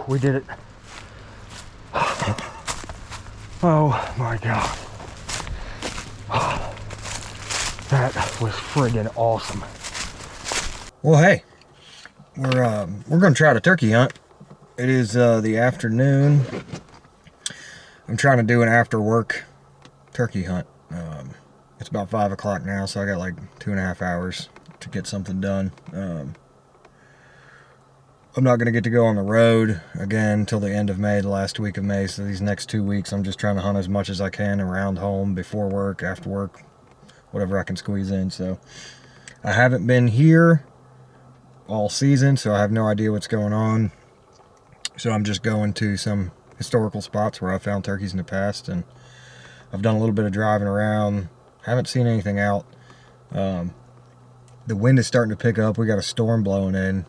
we did it. Oh my God. That was friggin' awesome. Well, hey, we're gonna try the turkey hunt. It is the afternoon. I'm trying to do an after work turkey hunt. It's about 5 o'clock now, so I got like 2.5 hours to get something done. I'm not going to get to go on the road again until the end of May, the last week of May. So these next 2 weeks, I'm just trying to hunt as much as I can around home, before work, after work, whatever I can squeeze in. So I haven't been here all season, so I have no idea what's going on. So I'm just going to some historical spots where I found turkeys in the past, and I've done a little bit of driving around. Haven't seen anything out. The wind is starting to pick up. We got a storm blowing in.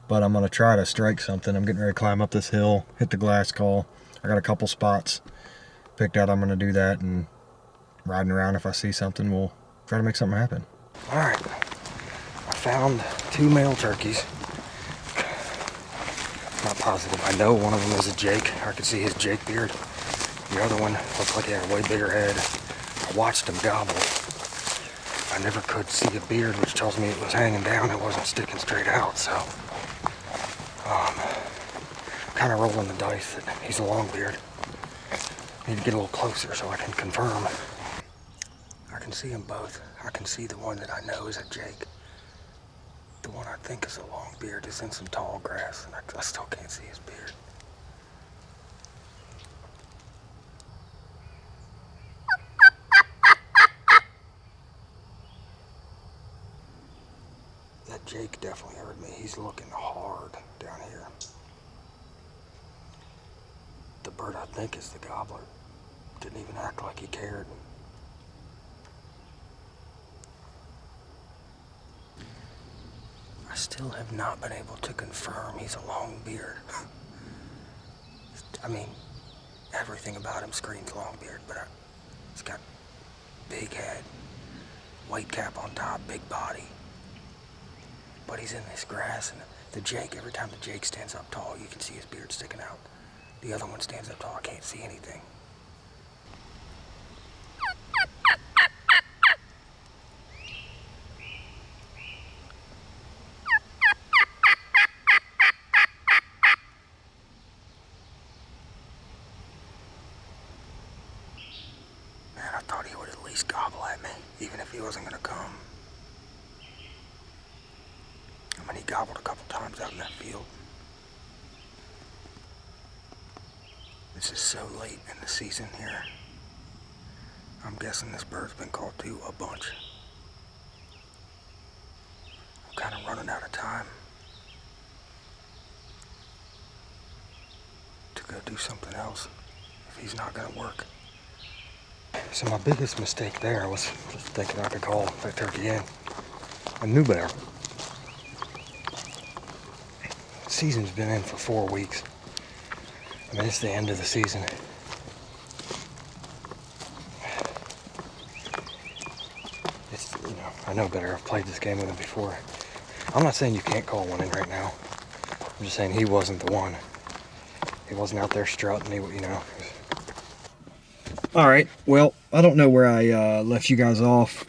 But I'm going to try to strike something. I'm getting ready to climb up this hill, hit the glass call. I got a couple spots picked out. I'm going to do that, and riding around, if I see something, we'll try to make something happen. All right. I found 2 male turkeys. Not positive. I know one of them is a Jake. I can see his Jake beard. The other one looks like he had a way bigger head. I watched him gobble. I never could see a beard, which tells me it was hanging down. It wasn't sticking straight out, so... kind of rolling the dice that he's a long beard. Need to get a little closer so I can confirm. I can see them both. I can see the one that I know is a Jake. The one I think is a long beard is in some tall grass, and I still can't see his beard. That Jake definitely heard me. He's looking hard down here. The bird I think is the gobbler. Didn't even act like he cared. I still have not been able to confirm he's a long beard. I mean, everything about him screams long beard, but he's got big head, white cap on top, big body. But he's in this grass, and the Jake, every time the Jake stands up tall, you can see his beard sticking out. The other one stands up tall, I can't see anything. Man, I thought he would at least gobble at me, even if he wasn't gonna come. I mean, he gobbled a couple times out in that field. This is so late in the season here. I'm guessing this bird's been called to a bunch. I'm kind of running out of time to go do something else if he's not gonna work. So my biggest mistake there was just thinking I could call that turkey in. A new bear. The season's been in for 4 weeks. I mean, it's the end of the season. It's, you know, I know better. I've played this game with him before. I'm not saying you can't call one in right now. I'm just saying he wasn't the one. He wasn't out there strutting, you know. All right, well, I don't know where I left you guys off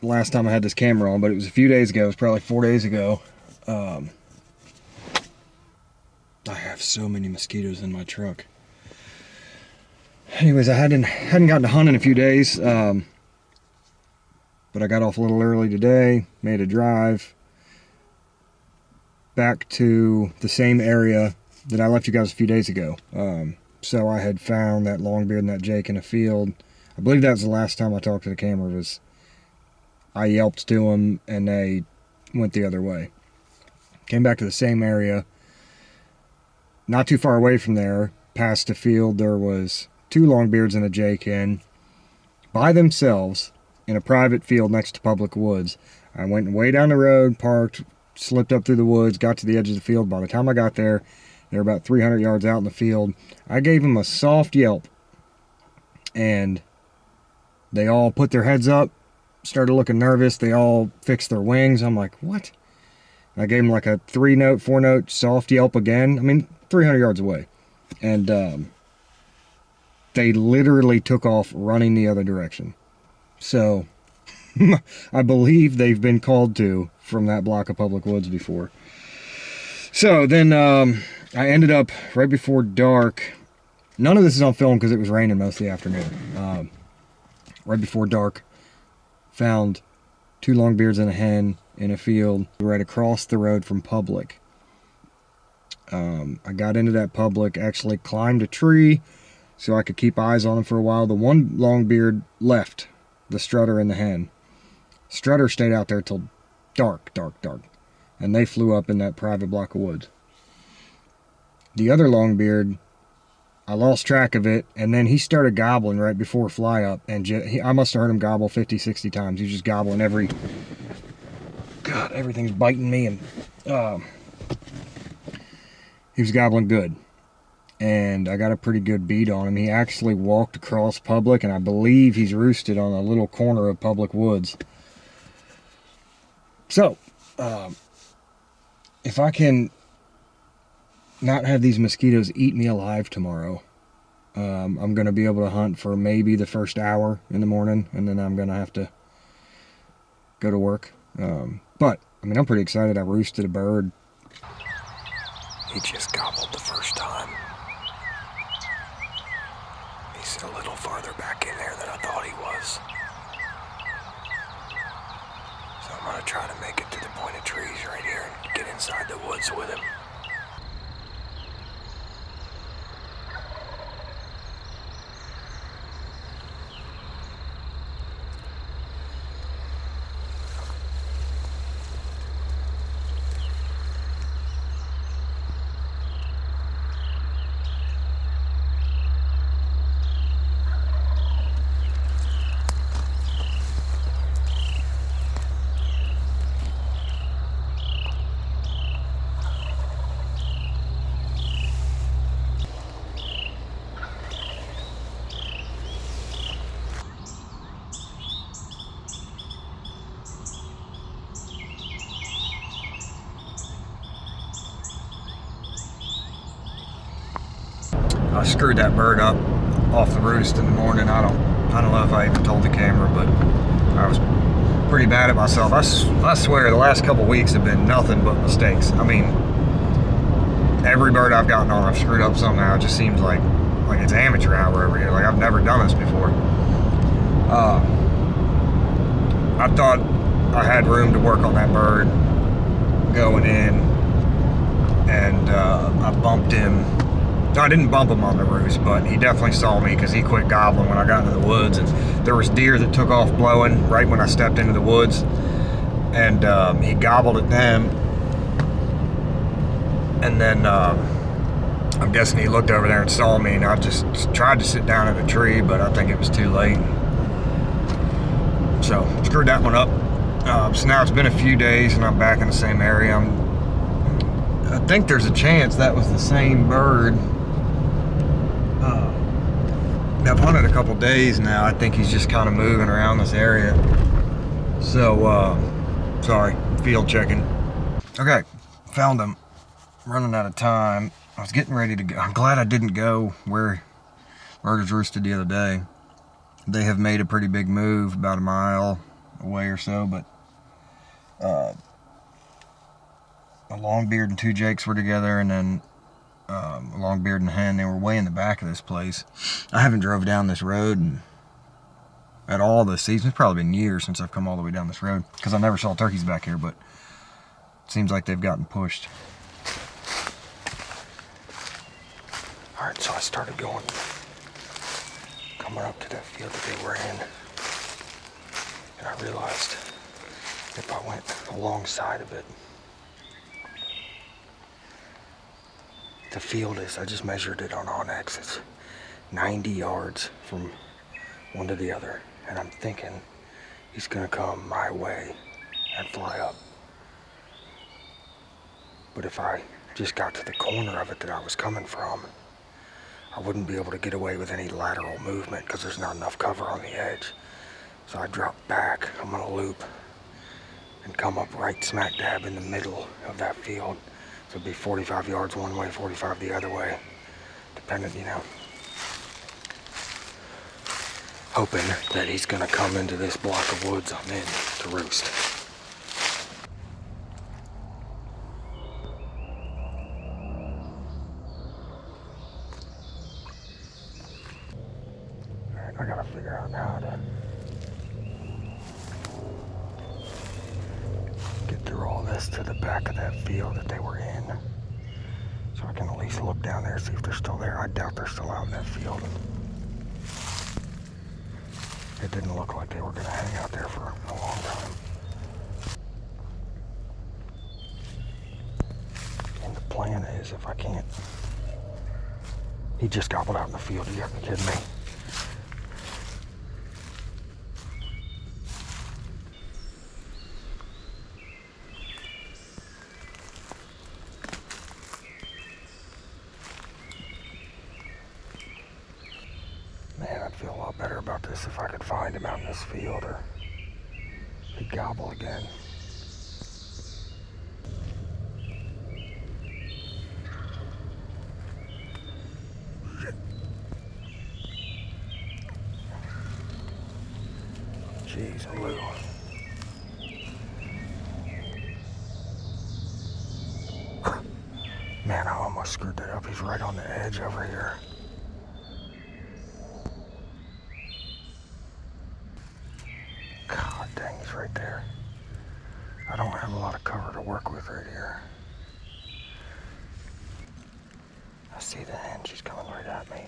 last time I had this camera on, but it was a few days ago. It was probably 4 days ago. I have so many mosquitoes in my truck. Anyways, I hadn't gotten to hunt in a few days, but I got off a little early today, made a drive back to the same area that I left you guys a few days ago. So I had found that longbeard and that Jake in a field. I believe that was the last time I talked to the camera. Was I yelped to them and they went the other way. Came back to the same area. Not too far away from there, past a field, there was 2 longbeards and a Jake in by themselves in a private field next to public woods. I went way down the road, parked, slipped up through the woods, got to the edge of the field. By the time I got there, they were about 300 yards out in the field. I gave them a soft yelp, and they all put their heads up, started looking nervous. They all fixed their wings. I'm like, what? I gave him like a 3-note, 4-note soft yelp again. I mean, 300 yards away. And they literally took off running the other direction. So I believe they've been called to from that block of public woods before. So then I ended up right before dark. None of this is on film because it was raining most of the afternoon. Right before dark, found 2 longbeards and a hen in a field right across the road from public. I got into that public, actually climbed a tree so I could keep eyes on them for a while. The one longbeard left, the strutter and the hen. Strutter stayed out there till dark, and they flew up in that private block of woods. The other longbeard, I lost track of it, and then he started gobbling right before fly up, and I must have heard him gobble 50, 60 times. He was just gobbling God, everything's biting me, and he was gobbling good. And I got a pretty good beat on him. He actually walked across public, and I believe he's roosted on a little corner of public woods. So, if I can not have these mosquitoes eat me alive tomorrow, I'm going to be able to hunt for maybe the first hour in the morning, and then I'm going to have to go to work. But, I mean, I'm pretty excited. I roosted a bird. He just gobbled the first time. He's a little farther back in there than I thought he was. So I'm gonna try to make it to the pointed trees right here and get inside the woods with him. I screwed that bird up off the roost in the morning. I don't know if I even told the camera, but I was pretty bad at myself. I swear the last couple weeks have been nothing but mistakes. I mean, every bird I've gotten on, I've screwed up somehow. It just seems like it's amateur hour over here. Like I've never done this before. I thought I had room to work on that bird going in, and I bumped him. No, I didn't bump him on the roost, but he definitely saw me because he quit gobbling when I got into the woods, and there was deer that took off blowing right when I stepped into the woods, and he gobbled at them, and then I'm guessing he looked over there and saw me, and I just tried to sit down in a tree, but I think it was too late. So screwed that one up. So now it's been a few days and I'm back in the same area. I think there's a chance that was the same bird. I've hunted a couple days now. I think he's just kind of moving around this area. So, sorry, field checking. Okay, found him. Running out of time. I was getting ready to go. I'm glad I didn't go where birds roosted the other day. They have made a pretty big move, about a mile away or so, but a longbeard and 2 jakes were together, and then a longbeard and a hen. They were way in the back of this place. I haven't drove down this road at all this season. It's probably been years since I've come all the way down this road because I never saw turkeys back here, but it seems like they've gotten pushed. All right, so I started coming up to that field that they were in, and I realized if I went alongside of it, the field is, I just measured it on Onyx, it's 90 yards from one to the other, and I'm thinking he's gonna come my way and fly up. But if I just got to the corner of it that I was coming from, I wouldn't be able to get away with any lateral movement because there's not enough cover on the edge. So I drop back, I'm gonna loop and come up right smack dab in the middle of that field. So it'd be 45 yards one way, 45 the other way, depending, you know. Hoping that he's gonna come into this block of woods I'm in to roost. Alright, I gotta figure out how to get through all this to the back of that field that they were in. So I can at least look down there, see if they're still there. I doubt they're still out in that field. It didn't look like they were gonna hang out there for a long time. And the plan is, if I can't... He just gobbled out in the field, you gotta be kidding me. Man, I'd feel a lot better about this if I could find him out in this field, or he'd gobble again. Shit. Jeez, Lou. Man, I almost screwed that up. He's right on the edge over here. God dang, he's right there. I don't have a lot of cover to work with right here. I see the hen, she's coming right at me.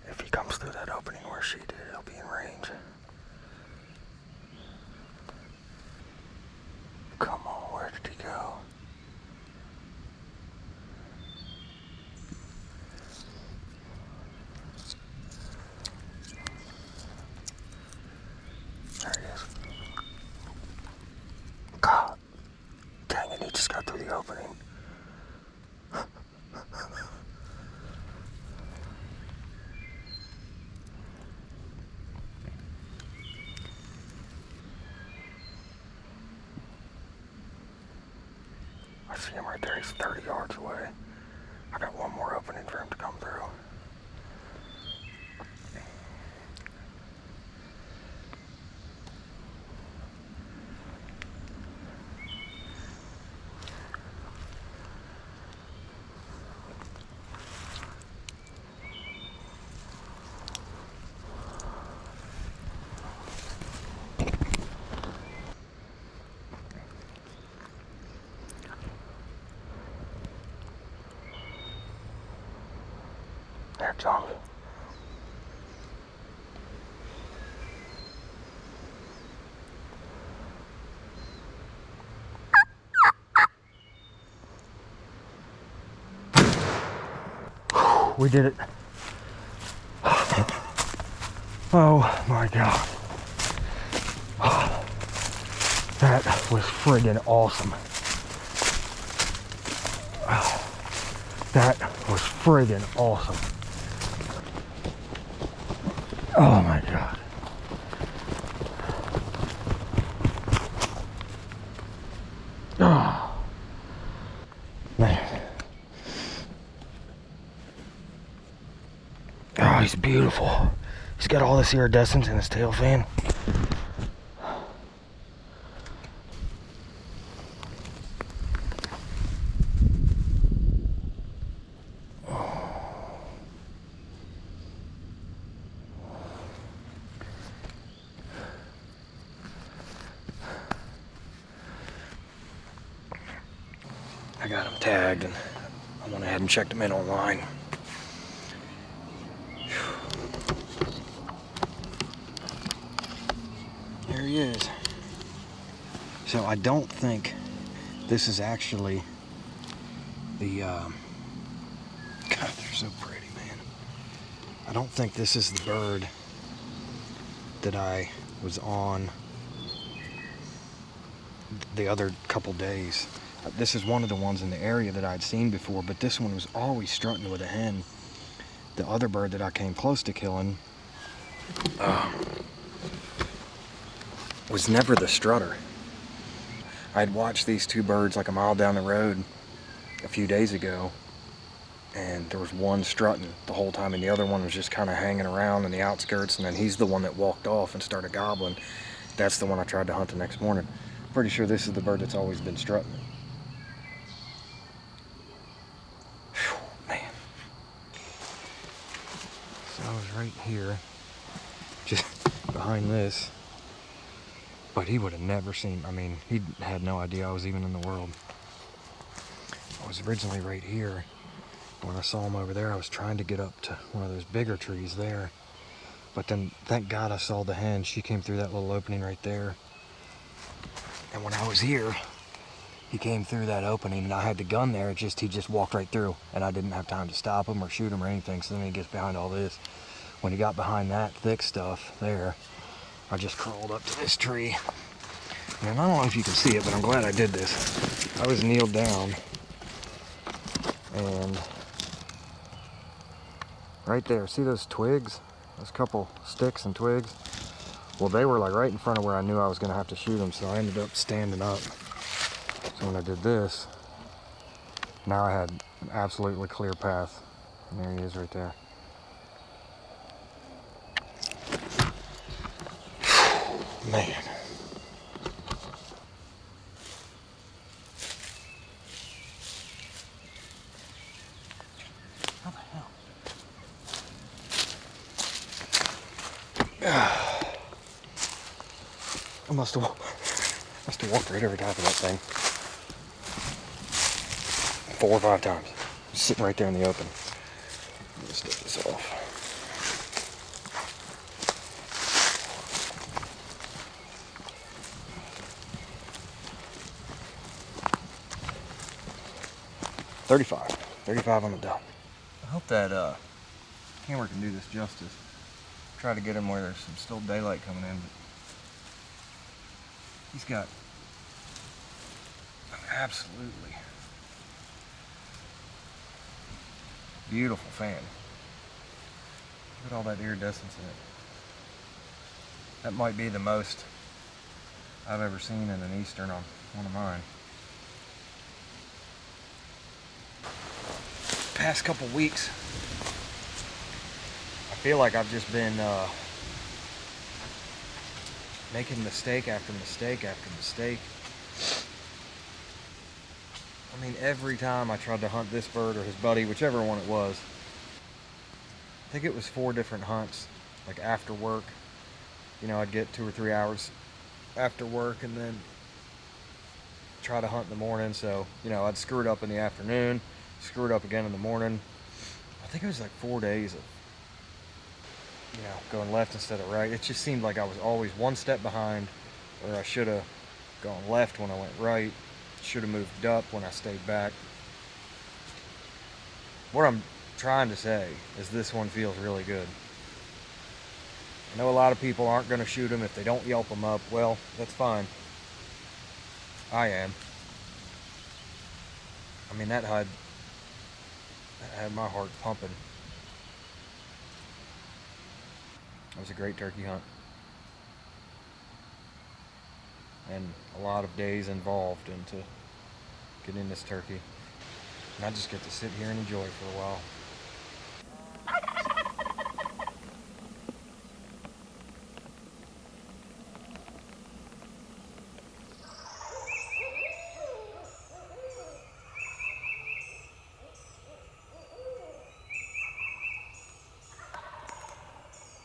If he comes through that opening where she did, he'll be in range. Come on, where did he go? There he is. God dang it, he just got through the opening. I see him right there, he's 30 yards away. I got one more opening for him to come through. There, John. We did it. Oh my God. That was friggin' awesome. That was friggin' awesome. Oh my God. Oh, man. Oh, he's beautiful. He's got all this iridescence in his tail fin. I got him tagged, and I went ahead and checked him in online. Here he is. So I don't think this is actually the, God, they're so pretty, man. I don't think this is the bird that I was on the other couple days. This is one of the ones in the area that I'd seen before, but this one was always strutting with a hen. The other bird that I came close to killing was never the strutter. I'd watched these two birds like a mile down the road a few days ago, and there was one strutting the whole time, and the other one was just kind of hanging around in the outskirts, and then he's the one that walked off and started gobbling. That's the one I tried to hunt the next morning. Pretty sure this is the bird that's always been strutting. Whew, man. So I was right here, just behind this, but he would have never seen, I mean, he had no idea I was even in the world. I was originally right here. When I saw him over there, I was trying to get up to one of those bigger trees there. But then, thank God I saw the hen. She came through that little opening right there. And when I was here, he came through that opening, and I had the gun there. He just walked right through, and I didn't have time to stop him or shoot him or anything. So then he gets behind all this. When he got behind that thick stuff there, I just crawled up to this tree. And I don't know if you can see it, but I'm glad I did this. I was kneeled down, and right there, see those twigs? Those couple sticks and twigs? Well, they were like right in front of where I knew I was gonna have to shoot them, so I ended up standing up. So when I did this, now I had an absolutely clear path. And there he is right there. Man. How the hell? I must have walked right over top of that thing 4 or 5 times. Just sitting right there in the open. Let me take this off. $35 on the dot. I hope that camera can do this justice. Try to get him where there's some still daylight coming in, but he's got an absolutely beautiful fan. Look at all that iridescence in it. That might be the most I've ever seen in an eastern on one of mine. Past couple weeks, I feel like I've just been making mistake after mistake after mistake. I mean, every time I tried to hunt this bird or his buddy, whichever one it was, I think it was 4 different hunts, like after work. You know, I'd get 2 or 3 hours after work and then try to hunt in the morning. So, you know, I'd screw it up in the afternoon, screw it up again in the morning. I think it was like 4 days of, you know, going left instead of right. It just seemed like I was always one step behind, or I should have gone left when I went right. Should have moved up when I stayed back. What I'm trying to say is this one feels really good. I know a lot of people aren't going to shoot them if they don't yelp them up. Well, that's fine. I am. I mean, that had my heart pumping. It was a great turkey hunt. And a lot of days involved into getting this turkey. And I just get to sit here and enjoy it for a while.